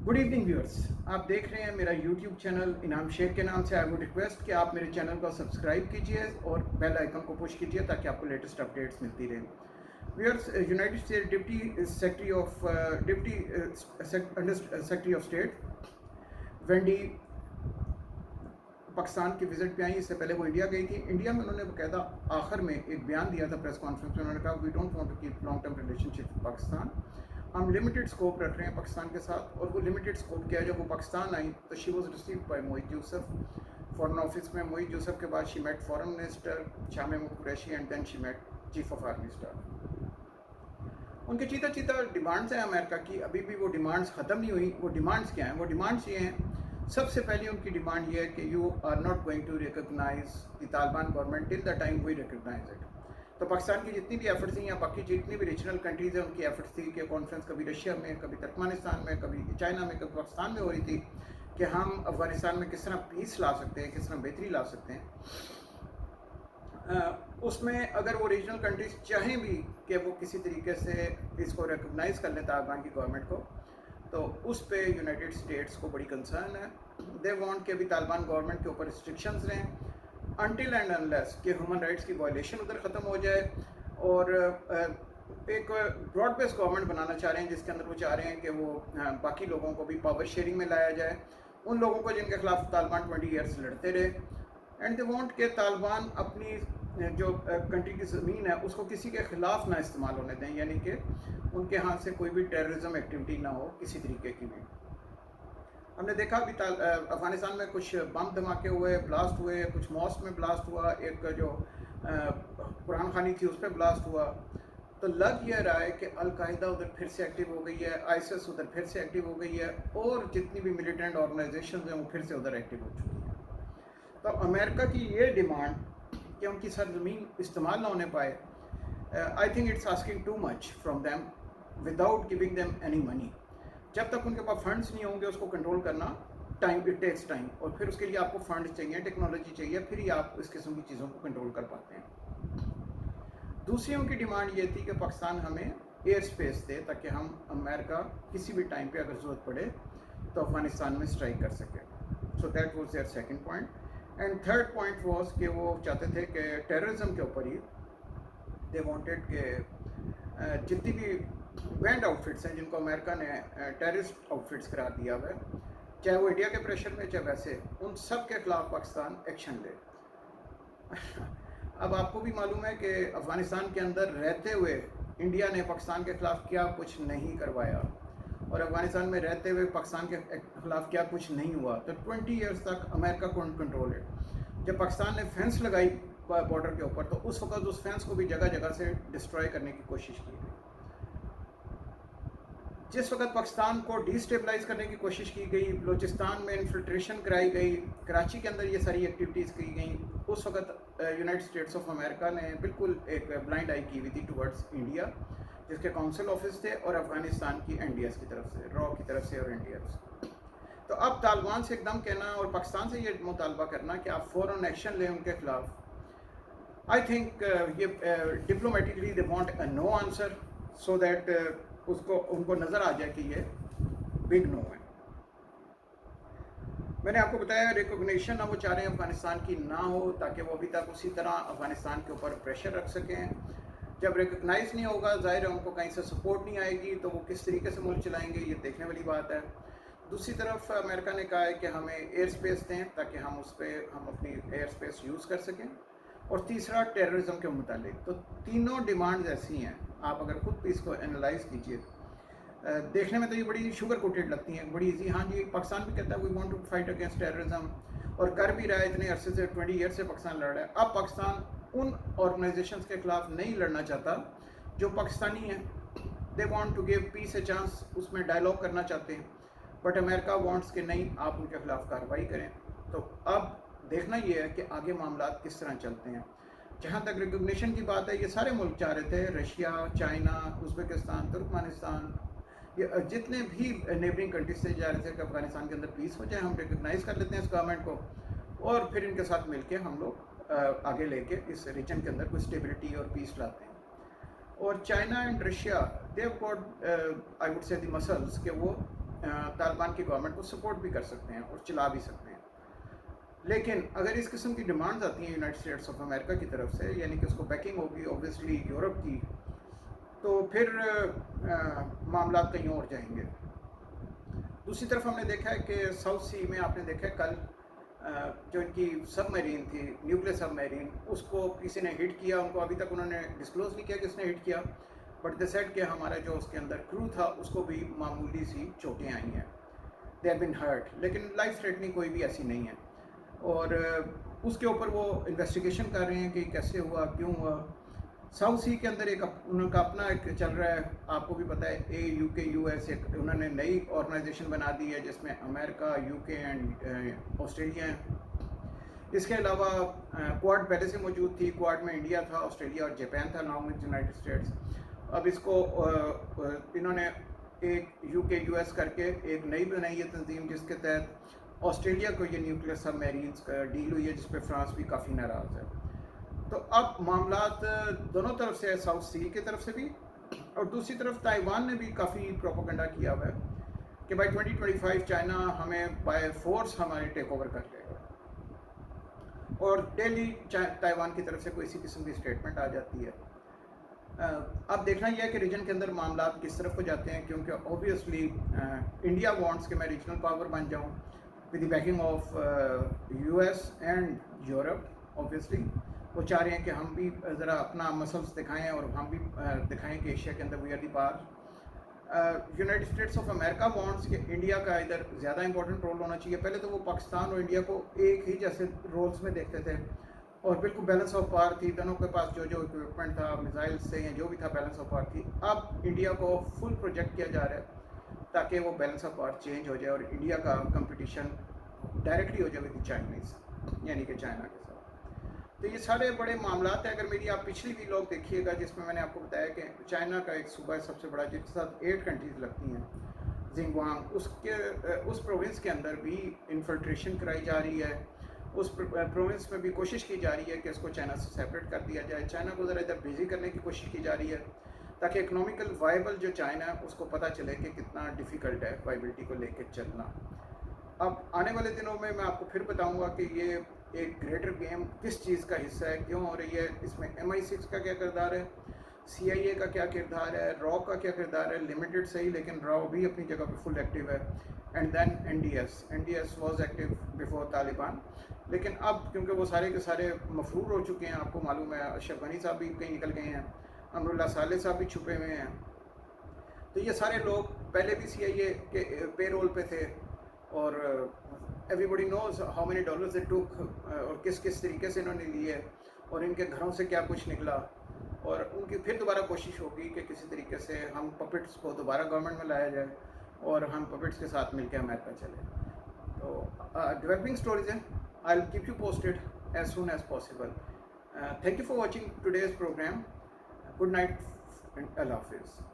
Good evening viewers, आप देख रहे हैं मेरा यूट्यूब चैनल इनाम शेख के नाम से। आई वुड रिक्वेस्ट कि आप मेरे चैनल को सब्सक्राइब कीजिए और बेल आइकन को पुश कीजिए ताकि आपको लेटेस्ट अपडेट्स मिलती रहे। Viewers, United state deputy secretary of state Wendy Pakistan की विज़िट पे आई। इससे पहले वो इंडिया गई थी। इंडिया में उन्होंने बाकायदा आखिर में एक बयान दिया था प्रेस कॉन्फ्रेंस में। उन्होंने कहा we don't want to keep long term relationship with Pakistan, हम लिमिटेड स्कोप रख रहे हैं पाकिस्तान के साथ। और वो लिमिटेड स्कोप क्या है, जब वो पाकिस्तान आई तो she was received by Moeed Yusuf foreign office में। मोहित यूसुफ के बाद she met foreign minister Shah Qureshi and then she met chief of army staff. उनके चीता चीता डिमांड्स हैं अमेरिका की, अभी भी वो डिमांड्स ख़त्म नहीं हुई। वो डिमांड्स क्या हैं? वो डिमांड्स ये हैं, सबसे पहले उनकी डिमांड ये है कि you are not going to recognise the Taliban government till the time we recognise it. तो पाकिस्तान की जितनी भी एफर्ट्स थी या बाकी जितनी भी रीजनल कंट्रीज़ हैं उनकी एफर्ट्स थी कि कॉन्फ्रेंस कभी रशिया में, कभी तुर्कमेनिस्तान में, कभी चाइना में, कभी पाकिस्तान में हो रही थी कि हम अफगानिस्तान में किस तरह पीस ला सकते हैं, किस तरह बेहतरी ला सकते हैं। उसमें अगर वो रीजनल कंट्रीज चाहें भी कि वो किसी तरीके से इसको रिकगनाइज़ कर लें तालिबान की गवर्नमेंट को, तो उस पे यूनाइटेड स्टेट्स को बड़ी कंसर्न है। दे वांट कि अभी तालिबान गवर्नमेंट के ऊपर रिस्ट्रिक्शंस रहें अनटिल एंड अनलेस कि ह्यूमन राइट्स की वायलेशन उधर ख़त्म हो जाए। और एक ब्रॉड बेस्ड गवर्नमेंट बनाना चाह रहे हैं जिसके अंदर वो चाह रहे हैं कि वो बाकी लोगों को भी पावर शेयरिंग में लाया जाए, उन लोगों को जिनके खिलाफ तालिबान 20 ईयर्स लड़ते रहे। एंड दे वांट के तालिबान अपनी जो कंट्री की ज़मीन है उसको किसी के ख़िलाफ़ ना इस्तेमाल होने दें, यानी कि उनके हाथ से कोई भी टेररिज्म एक्टिविटी ना हो किसी तरीके की भी। हमने देखा अभी अफ़गानिस्तान में कुछ बम धमाके हुए, ब्लास्ट हुए, कुछ मॉस्क में ब्लास्ट हुआ, एक जो कुरान खानी थी उस पर ब्लास्ट हुआ। तो लग ये रहा है कि अलकायदा उधर फिर से एक्टिव हो गई है, आईएसआईएस उधर फिर से एक्टिव हो गई है, और जितनी भी मिलिटेंट ऑर्गेनाइजेशन हैं वो फिर से उधर एक्टिव हो चुकी हैं। तो अमेरिका की ये डिमांड कि उनकी सरजमीन इस्तेमाल ना होने पाए, I think it's asking too much from them without giving them any money. जब तक उनके पास फंड्स नहीं होंगे उसको कंट्रोल करना टाइम, इट टेक्स टाइम, और फिर उसके लिए आपको फंड चाहिए, टेक्नोलॉजी चाहिए, फिर ही आप इस किस्म की चीज़ों को कंट्रोल कर पाते हैं। दूसरियों की डिमांड ये थी कि पाकिस्तान हमें एयर स्पेस दे ताकि हम अमेरिका किसी भी टाइम पे अगर ज़रूरत पड़े तो अफ़गानिस्तान में स्ट्राइक कर सके। So that was their second point. And third point was कि वो चाहते थे कि टेररिज्म के ऊपर ही दे वांटेड कि जितनी भी बैंड आउटफिट्स हैं जिनको अमेरिका ने टेररिस्ट आउटफिट्स करार दिया हुआ है, चाहे वो इंडिया के प्रेशर में चाहे वैसे, उन सब के खिलाफ पाकिस्तान एक्शन ले। अब आपको भी मालूम है कि अफ़गानिस्तान के अंदर रहते हुए इंडिया ने पाकिस्तान के ख़िलाफ़ क्या कुछ नहीं करवाया, और अफ़गानिस्तान में रहते हुए पाकिस्तान के ख़िलाफ़ क्या कुछ नहीं हुआ। तो 20 ईयर्स तक अमेरिका कौन कंट्रोल है। जब पाकिस्तान ने फेंस लगाई बॉर्डर के ऊपर तो उस वक्त उस फेंस को भी जगह जगह से डिस्ट्रॉय करने की कोशिश की गई। जिस वक्त पाकिस्तान को डिस्टेबलाइज करने की कोशिश की गई, बलूचिस्तान में इन्फिल्ट्रेशन कराई गई, कराची के अंदर ये सारी एक्टिविटीज़ की गई, उस वक्त यूनाइटेड स्टेट्स ऑफ अमेरिका ने बिल्कुल एक ब्लाइंड आई की हुई थी टुवर्ड्स इंडिया, जिसके काउंसिल ऑफिस थे, और अफ़गानिस्तान की एनडीएस की तरफ से, रॉ की तरफ से और एनडीएस। तो अब तालिबान से एकदम कहना और पाकिस्तान से ये मुतालबा करना कि आप फ़ौरन एक्शन लें उनके खिलाफ, आई थिंक ये diplomatically they want a no answer, so that उसको उनको नज़र आ जाए कि ये बिग नो है। मैंने आपको बताया रिकॉग्निशन अब वो चाह रहे हैं अफ़गानिस्तान की ना हो, ताकि वो अभी तक उसी तरह अफ़गानिस्तान के ऊपर प्रेशर रख सकें। जब रिकॉग्नाइज़ नहीं होगा, ज़ाहिर है उनको कहीं से सपोर्ट नहीं आएगी, तो वो किस तरीके से मुल्क चलाएंगे ये देखने वाली बात है। दूसरी तरफ अमेरिका ने कहा है कि हमें एयर स्पेस दें ताकि हम उस पर हम अपनी एयर स्पेस यूज़ कर सकें। और तीसरा टेररिज्म के मुतालिक। तो तीनों डिमांड्स ऐसी हैं, आप अगर खुद भी इसको एनालाइज कीजिए, देखने में तो ये बड़ी शुगर कोटेड लगती हैं, बड़ी इजी। हाँ जी, पाकिस्तान भी कहता है we want to fight against terrorism, और कर भी रहा है, इतने अरसे से 20 ईयर से पाकिस्तान लड़ रहा है। अब पाकिस्तान उन ऑर्गेनाइजेशंस के खिलाफ नहीं लड़ना चाहता जो पाकिस्तानी हैं, they want to give peace a chance, उसमें डायलॉग करना चाहते हैं, बट अमेरिका वांट्स कि नहीं, आप उनके खिलाफ कार्रवाई करें। तो अब देखना ये है कि आगे मामला किस तरह चलते हैं। जहाँ तक रिकग्निशन की बात है, ये सारे मुल्क चाह रहे थे, रशिया, चाइना, उज़्बेकिस्तान, तुर्कमेनिस्तान, ये जितने भी नेबरिंग कंट्रीज से जा रहे थे कि अफ़गानिस्तान के अंदर पीस हो जाए, हम रिकग्नाइज़ कर लेते हैं इस गवर्नमेंट को, और फिर इनके साथ मिलके हम लोग आगे लेके इस रीजन के अंदर कोई स्टेबिलिटी और पीस लाते हैं। और China and Russia they have got I would say the muscles कि वो तालिबान की गवर्नमेंट को सपोर्ट भी कर सकते हैं और चला भी सकते हैं। लेकिन अगर इस किस्म की डिमांड्स आती हैं यूनाइटेड स्टेट्स ऑफ अमेरिका की तरफ से, यानी कि उसको बैकिंग होगी ऑब्वियसली यूरोप की, तो फिर मामला कहीं और जाएंगे। दूसरी तरफ हमने देखा है कि साउथ सी में आपने देखा है कल जो इनकी सबमरीन थी, न्यूक्लियर सबमरीन, उसको किसी ने हिट किया। उनको अभी तक उन्होंने डिस्क्लोज नहीं किया कि इसने हिट किया, बट दे सेड कि हमारा जो उसके अंदर क्रू था उसको भी मामूली सी चोटें आई हैं, दे हैव बीन हर्ट, लेकिन लाइफ थ्रेटनिंग कोई भी ऐसी नहीं है। और उसके ऊपर वो इन्वेस्टिगेशन कर रहे हैं कि कैसे हुआ, क्यों हुआ। साउथ सी के अंदर एक उनका अपना एक चल रहा है, आपको भी पता है, AUKUS, एक उन्होंने नई ऑर्गेनाइजेशन बना दी है जिसमें अमेरिका, UK एंड ऑस्ट्रेलिया हैं। इसके अलावा क्वाड पहले से मौजूद थी, क्वाड में इंडिया था, ऑस्ट्रेलिया और जापान था, नाउ विद यूनाइटेड स्टेट्स। अब इसको इन्होंने एक UKUS करके एक नई बनाई है तंजीम, जिसके तहत ऑस्ट्रेलिया को ये न्यूक्लियर सबमरीन्स का डील हुई है, जिस पर फ्रांस भी काफ़ी नाराज़ है। तो अब मामलात दोनों तरफ से है, साउथ सी की तरफ से भी और दूसरी तरफ ताइवान ने भी काफ़ी प्रोपेगेंडा किया हुआ है कि बाई 2025 चाइना हमें बाय फोर्स हमारे टेक ओवर कर लेगा, और डेली ताइवान की तरफ से कोई इसी किस्म की स्टेटमेंट आ जाती है। अब देखना यह है कि रीजन के अंदर मामलात किस तरफ हो जाते हैं, क्योंकि ऑब्वियसली इंडिया वांट्स कि मैं रीजनल पावर बन जाऊं with the banking of US and Europe. Obviously वो चाह रहे हैं कि हम भी ज़रा अपना मसल्स दिखाएं और हम भी दिखाएं कि एशिया के अंदर we are the power. United States of America wants कि इंडिया का इधर ज़्यादा इंपॉर्टेंट रोल होना चाहिए। पहले तो वो पाकिस्तान और इंडिया को एक ही जैसे रोल्स में देखते थे और बिल्कुल बैलेंस ऑफ पावर थी, दोनों के पास जो जो इक्विपमेंट था, मिसाइल से या जो भी था, बैलेंस ऑफ पावर थी। अब इंडिया को फुल प्रोजेक्ट किया जा रहा है ताकि वो बैलेंस ऑफ पावर चेंज हो जाए और इंडिया का कंपटीशन डायरेक्टली हो जाए विद चाइनीज़, यानी कि चाइना के साथ। तो ये सारे बड़े मामलात हैं। अगर मेरी आप पिछली भी लोग देखिएगा जिसमें मैंने आपको बताया कि चाइना का एक सूबा सबसे बड़ा जिसके साथ 8 कंट्रीज़ लगती हैं, जिंगवांग, उस प्रोविंस के अंदर भी इन्फिल्ट्रेशन कराई जा रही है। उस प्रोविंस में भी कोशिश की जा रही है कि इसको चाइना से सेपरेट कर दिया जाए। चाइना को ज़रा इधर बिजी करने की कोशिश की जा रही है ताकि इकोनॉमिकल वाइबल जो चाइना है उसको पता चले कि कितना डिफ़िकल्ट है वाइबिलिटी को लेकर चलना। अब आने वाले दिनों में मैं आपको फिर बताऊंगा कि ये एक ग्रेटर गेम किस चीज़ का हिस्सा है, क्यों हो रही है, इसमें MI6 का क्या किरदार है, CIA का क्या किरदार है, रॉ का क्या किरदार है। लिमिटेड सही, लेकिन रॉ भी अपनी जगह पे फुल एक्टिव है। And then NDS was active before Taliban, लेकिन अब क्योंकि वो सारे के सारे मफरूर हो चुके हैं, आपको मालूम है अशरफ गनी साहब भी कहीं निकल गए हैं, अमरुल्लाह साले साहब भी छुपे हुए हैं। तो ये सारे लोग पहले भी CIA के पे रोल पे थे और everybody knows how many dollars they took और किस किस तरीके से इन्होंने लिए और इनके घरों से क्या कुछ निकला। और उनकी फिर दोबारा कोशिश होगी कि किसी तरीके से हम पपेट्स को दोबारा गवर्नमेंट में लाया जाए और हम पपेट्स के साथ मिलकर अमेरिका चले। तो डेवलपिंग स्टोरीज हैं, I will keep you posted as soon as possible. Thank you for watching today's programme. Good night and अल्लाह हाफिज़।